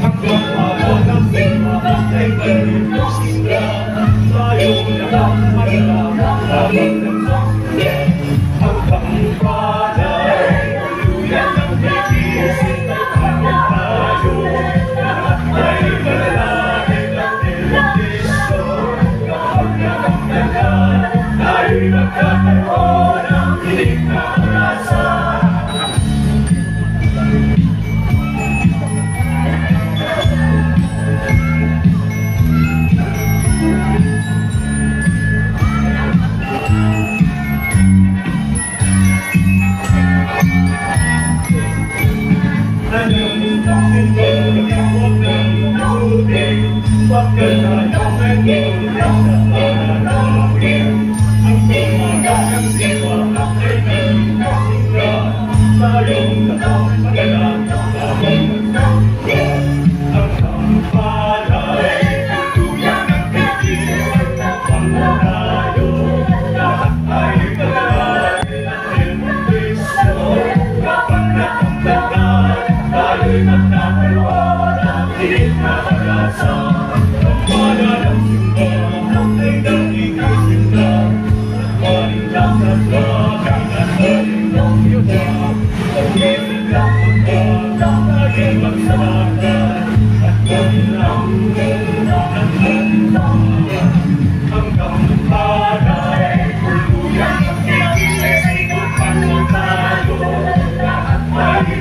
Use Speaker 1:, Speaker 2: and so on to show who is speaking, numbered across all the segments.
Speaker 1: hanggang araw ng simula ay balibos sila. Tayong lahat maglalakad habang nagsasabi hanggang palay. Tuluyan ng bibisip ay hanggang tayo. Lahat ay malalakad ng electriso. Kapag nakamdagan, tayo'y magkakaroon ng hilig na rasa. Bakit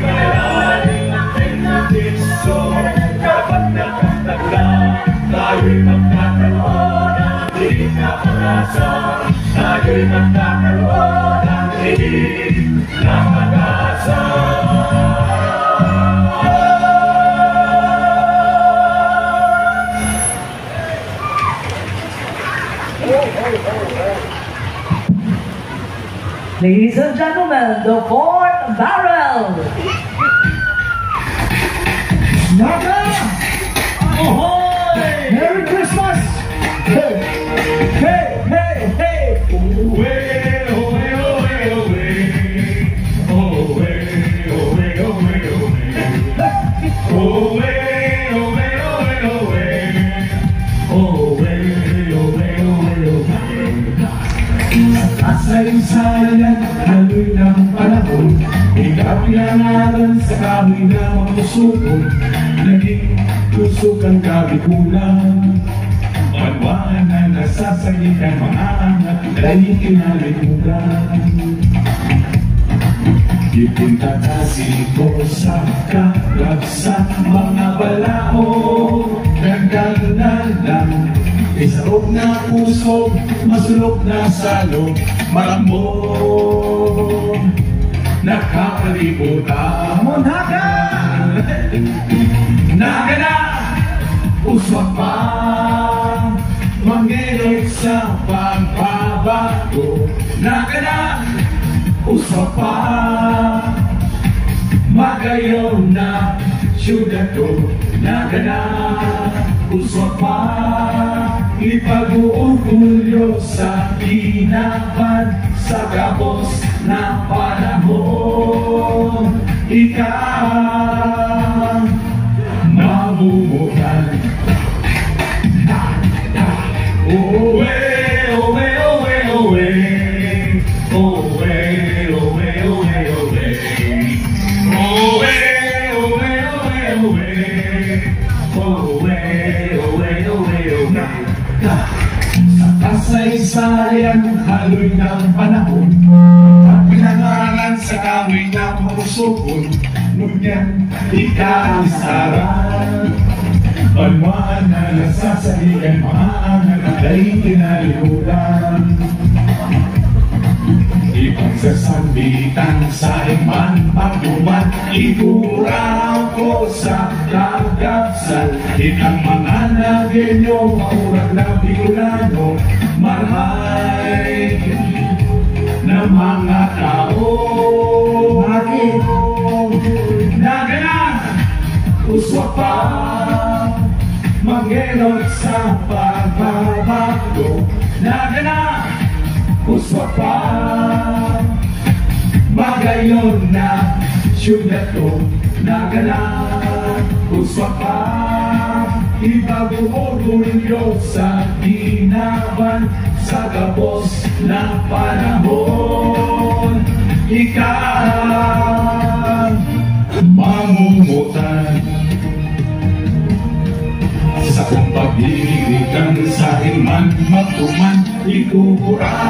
Speaker 1: tayo naging tayo'y magkakaroon ng hilig na pag-asa. Tayo'y magkakaroon ng hilig na pag-asa.
Speaker 2: Ladies and gentlemen, the fourth barrel.
Speaker 1: Naga! Ahoy! Merry Christmas! Hey! Hey! Hey! Hey! Away! Away! Away! Away! Away! Away! Away! Away! Away! Away! Away! Away! Kasaysayan, haloy ng panahon. Ikaw pinangalan sa kahoy na mamusukon. Naging tusok ang kabikulan. Banwaan na nasasagit ang mga angat dahil kinalimugan. Ipintatasi ko sa kakabsan mga balao. Nagdalan lang isarog na puso, masulok na salog, marambong nakakalimutan.
Speaker 2: Naga!
Speaker 1: Naga na! Uswak pa! Manginok sa pagbabago. Naga na! Uswak pa! Magayaw na syudad ko. Naga na! Uswak pa! Ipag-uugulyo sa ginapan sa kapos na panahon. Ikaw mamumukan. Owe, owe, owe, owe. Owe, owe, owe, owe. Owe, owe, owe, owe. Owe, owe, owe, owe. Sa kasaysayan, haloy ng panahon. Pinangalan sa kahoy na mamusukon. Ngunyan, ikaalisaran. Banwaan na nasasaligan, mga angat ay kinalimutan. Ipagsasambitan sa iman pagduman, ituraw ko sa kagapsal. Inang mga nagenyo, maurag na Bicolano, marhay na mga tao. Nagana, uswak pa, mangenot sa pagbabago. Nagana, uswak pa, magayon na syudad ko. Nagana, Puso ka, ibabuhulyo sa ginawan, sa gabos na panahon. Ikaw mamumutan sa kong pag-ibig, ang sa iman matuman, ikukura.